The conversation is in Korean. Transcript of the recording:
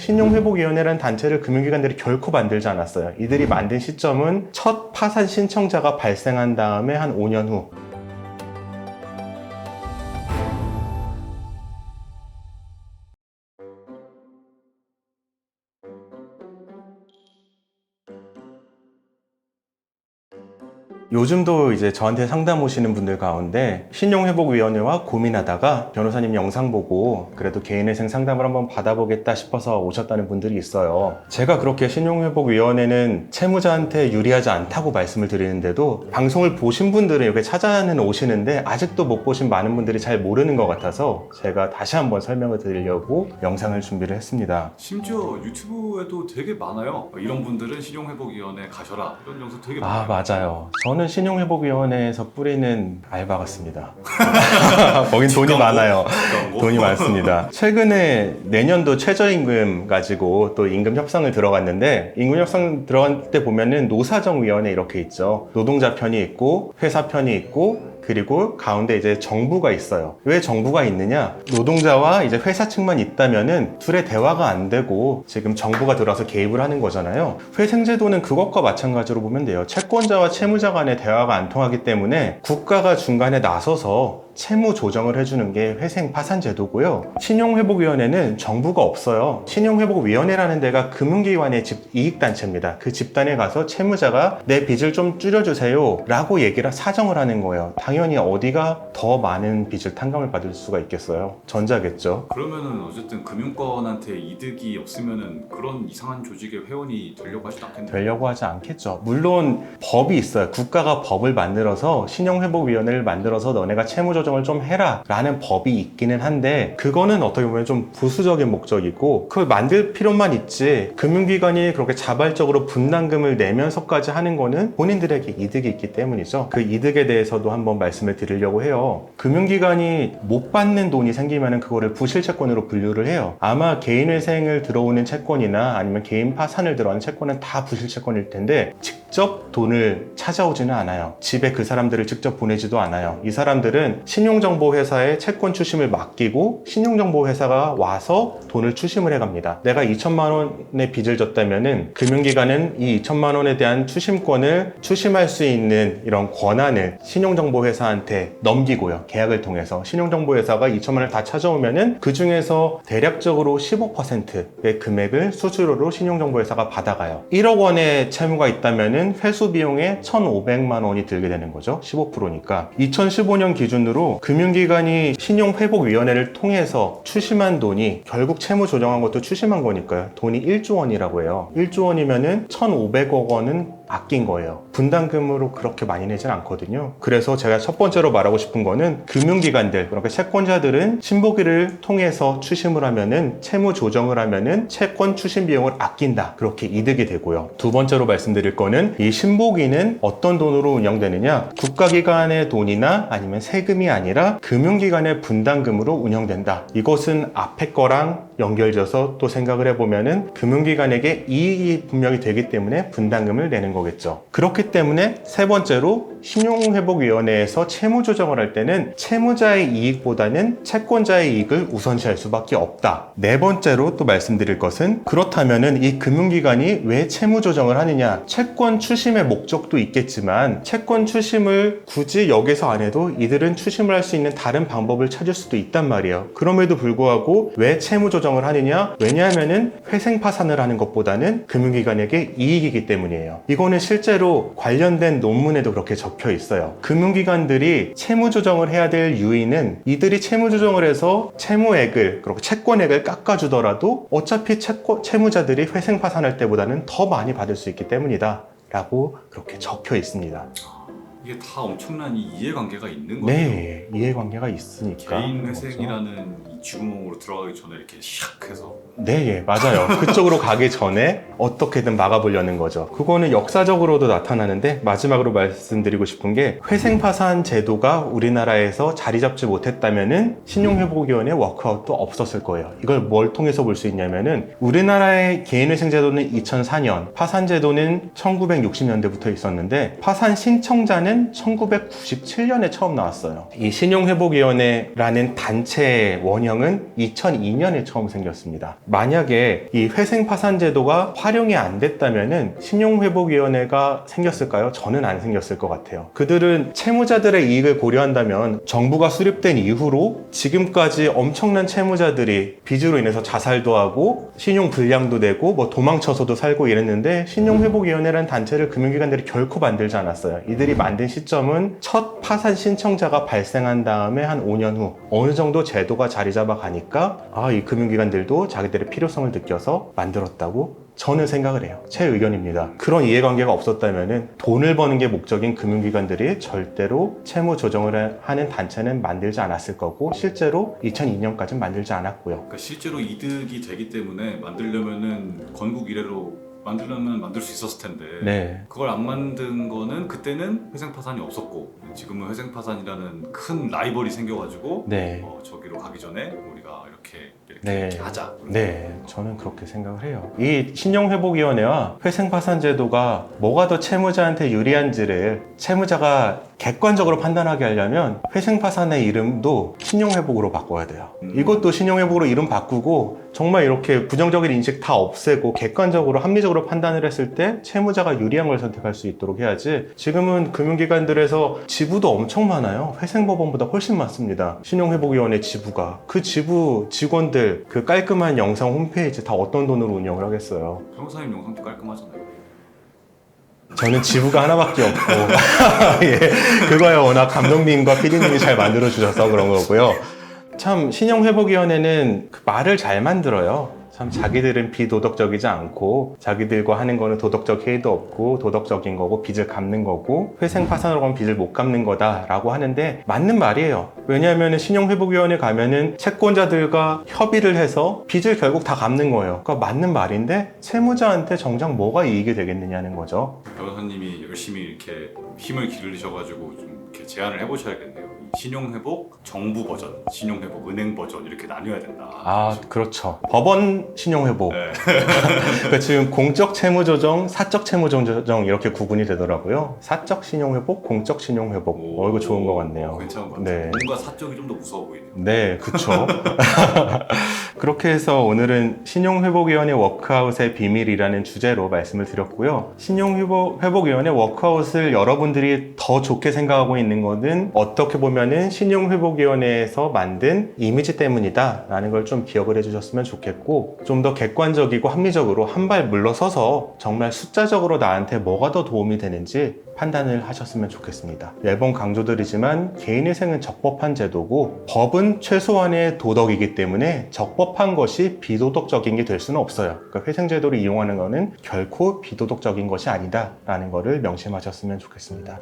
신용회복위원회라는 단체를 금융기관들이 결코 만들지 않았어요. 이들이 만든 시점은 첫 파산 신청자가 발생한 다음에 한 5년 후. 요즘도 이제 저한테 상담 오시는 분들 가운데 신용회복위원회와 고민하다가 변호사님 영상 보고 그래도 개인회생 상담을 한번 받아보겠다 싶어서 오셨다는 분들이 있어요. 제가 그렇게 신용회복위원회는 채무자한테 유리하지 않다고 말씀을 드리는데도 방송을 보신 분들은 이렇게 찾아는 오시는데 아직도 못 보신 많은 분들이 잘 모르는 것 같아서 제가 다시 한번 설명을 드리려고 영상을 준비를 했습니다. 심지어 유튜브에도 되게 많아요. 이런 분들은 신용회복위원회 가셔라, 이런 영상 되게 많아요. 맞아요. 저는 신용회복위원회에서 뿌리는 알바 같습니다. 거긴 돈이 많아요. 돈이 많습니다. 최근에 내년도 최저임금 가지고 또 임금 협상을 들어갔는데, 임금 협상 들어갈 때 보면은 노사정위원회 이렇게 있죠. 노동자 편이 있고 회사 편이 있고 그리고 가운데 이제 정부가 있어요. 왜 정부가 있느냐? 노동자와 이제 회사 측만 있다면은 둘의 대화가 안 되고 지금 정부가 들어와서 개입을 하는 거잖아요. 회생제도는 그것과 마찬가지로 보면 돼요. 채권자와 채무자 간의 대화가 안 통하기 때문에 국가가 중간에 나서서 채무 조정을 해주는 게 회생 파산 제도고요. 신용회복위원회는 정부가 없어요. 신용회복위원회라는 데가 금융기관의 이익단체입니다. 그 집단에 가서 채무자가 내 빚을 좀 줄여주세요 라고 얘기를 사정을 하는 거예요. 당연히 어디가 더 많은 빚을 탕감을 받을 수가 있겠어요? 전자겠죠. 그러면은 어쨌든 금융권한테 이득이 없으면은 그런 이상한 조직의 회원이 되려고 하지도 않겠네요. 되려고 하지 않겠죠. 물론 법이 있어요. 국가가 법을 만들어서 신용회복위원회를 만들어서 너네가 채무조정을 좀 해라 라는 법이 있기는 한데, 그거는 어떻게 보면 좀 보수적인 목적이고 그걸 만들 필요만 있지, 금융기관이 그렇게 자발적으로 분담금을 내면서까지 하는 거는 본인들에게 이득이 있기 때문이죠. 그 이득에 대해서도 한번 말씀을 드리려고 해요. 금융기관이 못 받는 돈이 생기면 그거를 부실채권으로 분류를 해요. 아마 개인회생을 들어오는 채권이나 아니면 개인 파산을 들어가는 채권은 다 부실채권일 텐데 직접 돈을 찾아오지는 않아요. 집에 그 사람들을 직접 보내지도 않아요. 이 사람들은 신용정보회사에 채권 추심을 맡기고 신용정보회사가 와서 돈을 추심을 해갑니다. 내가 2천만 원의 빚을 졌다면은 금융기관은 이 2천만 원에 대한 추심권을 추심할 수 있는 이런 권한을 신용정보회사한테 넘기고요. 계약을 통해서 신용정보회사가 2천만 원을 다 찾아오면은 그 중에서 대략적으로 15%의 금액을 수수료로 신용정보회사가 받아가요. 1억 원의 채무가 있다면은 회수 비용에 1,500만 원이 들게 되는 거죠. 15%니까. 2015년 기준으로 금융기관이 신용회복위원회를 통해서 추심한 돈이, 결국 채무 조정한 것도 추심한 거니까요. 돈이 1조 원이라고 해요. 1조 원이면은 1,500억 원은 아낀 거예요. 분담금으로 그렇게 많이 내진 않거든요. 그래서 제가 첫 번째로 말하고 싶은 거는 금융기관들, 그러니까 채권자들은 신보기를 통해서 추심을 하면은, 채무 조정을 하면은 채권 추심 비용을 아낀다, 그렇게 이득이 되고요. 두 번째로 말씀드릴 거는 이 신보기는 어떤 돈으로 운영되느냐, 국가기관의 돈이나 아니면 세금이 아니라 금융기관의 분담금으로 운영된다. 이것은 앞에 거랑 연결져서 또 생각을 해보면은 금융기관에게 이익이 분명히 되기 때문에 분담금을 내는 거겠죠. 그렇기 때문에 세 번째로 신용회복위원회에서 채무조정을 할 때는 채무자의 이익보다는 채권자의 이익을 우선시할 수밖에 없다. 네 번째로 또 말씀드릴 것은, 그렇다면은 이 금융기관이 왜 채무조정을 하느냐, 채권 추심의 목적도 있겠지만 채권 추심을 굳이 여기서 안 해도 이들은 추심을 할 수 있는 다른 방법을 찾을 수도 있단 말이에요. 그럼에도 불구하고 왜 채무조정을 하느냐, 왜냐하면은 회생파산을 하는 것보다는 금융기관에게 이익이기 때문이에요. 이거는 실제로 관련된 논문에도 그렇게 적혀 있어요. 금융기관들이 채무조정을 해야 될 유의는, 이들이 채무조정을 해서 채무액을, 그리고 채권액을 깎아주더라도 어차피 채무자들이 회생파산할 때보다는 더 많이 받을 수 있기 때문이다 라고 그렇게 적혀 있습니다. 이게 다 엄청난 이해관계가 있는 거예요. 네, 이해관계가 있으니까. 개인 회생이라는 이 쥐구멍으로 들어가기 전에 이렇게 샥 해서. 네, 예, 맞아요. 그쪽으로 가기 전에 어떻게든 막아보려는 거죠. 그거는 역사적으로도 나타나는데, 마지막으로 말씀드리고 싶은 게, 회생파산 제도가 우리나라에서 자리 잡지 못했다면은 신용회복위원회 워크아웃도 없었을 거예요. 이걸 뭘 통해서 볼 수 있냐면은, 우리나라의 개인회생 제도는 2004년, 파산 제도는 1960년대부터 있었는데 파산 신청자는 1997년에 처음 나왔어요. 이 신용회복위원회라는 단체의 원형 규정은 2002년에 처음 생겼습니다. 만약에 이 회생파산 제도가 활용이 안 됐다면은 신용회복위원회가 생겼을까요? 저는 안 생겼을 것 같아요. 그들은 채무자들의 이익을 고려한다면 정부가 수립된 이후로 지금까지 엄청난 채무자들이 빚으로 인해서 자살도 하고 신용 불량도 되고 뭐 도망쳐서도 살고 이랬는데 신용회복위원회라는 단체를 금융기관들이 결코 만들지 않았어요. 이들이 만든 시점은 첫 파산 신청자가 발생한 다음에 한 5년 후 어느 정도 제도가 자리 잡아 가니까 이 금융기관들도 자기들의 필요성을 느껴서 만들었다고 저는 생각을 해요. 제 의견입니다. 그런 이해관계가 없었다면 돈을 버는 게 목적인 금융기관들이 절대로 채무 조정을 하는 단체는 만들지 않았을 거고 실제로 2002년까지는 만들지 않았고요. 그러니까 실제로 이득이 되기 때문에 만들려면은 건국 이래로 만들려면 만들 수 있었을 텐데 네. 그걸 안 만든 거는 그때는 회생파산이 없었고 지금은 회생파산이라는 큰 라이벌이 생겨가지고 네. 저기로 가기 전에 우리가 이렇게 네. 하자. 네, 저는 그렇게 생각을 해요. 이 신용회복위원회와 회생파산제도가 뭐가 더 채무자한테 유리한지를 채무자가 객관적으로 판단하게 하려면 회생파산의 이름도 신용회복으로 바꿔야 돼요. 이것도 신용회복으로 이름 바꾸고 정말 이렇게 부정적인 인식 다 없애고 객관적으로 합리적으로 판단을 했을 때 채무자가 유리한 걸 선택할 수 있도록 해야지. 지금은 금융기관들에서 지부도 엄청 많아요. 회생법원보다 훨씬 많습니다. 신용회복위원회 지부가. 그 지부 직원들 그 깔끔한 영상 홈페이지 다 어떤 돈으로 운영을 하겠어요. 변호사님 영상도 깔끔하잖아요. 저는 지부가 하나밖에 없고 예, 그거야 워낙 감독님과 PD님이 잘 만들어주셔서 그런 거고요. 참 신용회복위원회는 그 말을 잘 만들어요. 참 자기들은 비도덕적이지 않고 자기들과 하는 거는 도덕적 해이도 없고 도덕적인 거고 빚을 갚는 거고 회생파산으로 가면 빚을 못 갚는 거다라고 하는데 맞는 말이에요. 왜냐하면 신용회복위원회 가면은 채권자들과 협의를 해서 빚을 결국 다 갚는 거예요. 그러니까 맞는 말인데 채무자한테 정작 뭐가 이익이 되겠느냐는 거죠. 변호사님이 열심히 이렇게 힘을 기울이셔가지고 좀 이렇게 제안을 해보셔야겠네요. 신용회복 정부 버전, 신용회복 은행 버전 이렇게 나뉘어야 된다. 그렇죠. 법원 신용회복. 네. 그러니까 지금 공적 채무조정, 사적 채무조정 이렇게 구분이 되더라고요. 사적 신용회복, 공적 신용회복. 이거 좋은 것 같네요. 괜찮은 것 같아요. 네. 뭔가 사적이 좀 더 무서워 보이네요. 네, 그렇죠. 그렇게 해서 오늘은 신용회복위원회 워크아웃의 비밀이라는 주제로 말씀을 드렸고요. 신용회복위원회 워크아웃을 여러분들이 더 좋게 생각하고 있는 것은 어떻게 보면은 신용회복위원회에서 만든 이미지 때문이다 라는 걸 좀 기억을 해주셨으면 좋겠고 좀 더 객관적이고 합리적으로 한 발 물러서서 정말 숫자적으로 나한테 뭐가 더 도움이 되는지 판단을 하셨으면 좋겠습니다. 매번 강조드리지만 개인회생은 적법한 제도고 법은 최소한의 도덕이기 때문에 적법한 것이 비도덕적인 게 될 수는 없어요. 그러니까 회생제도를 이용하는 것은 결코 비도덕적인 것이 아니다 라는 것을 명심하셨으면 좋겠습니다.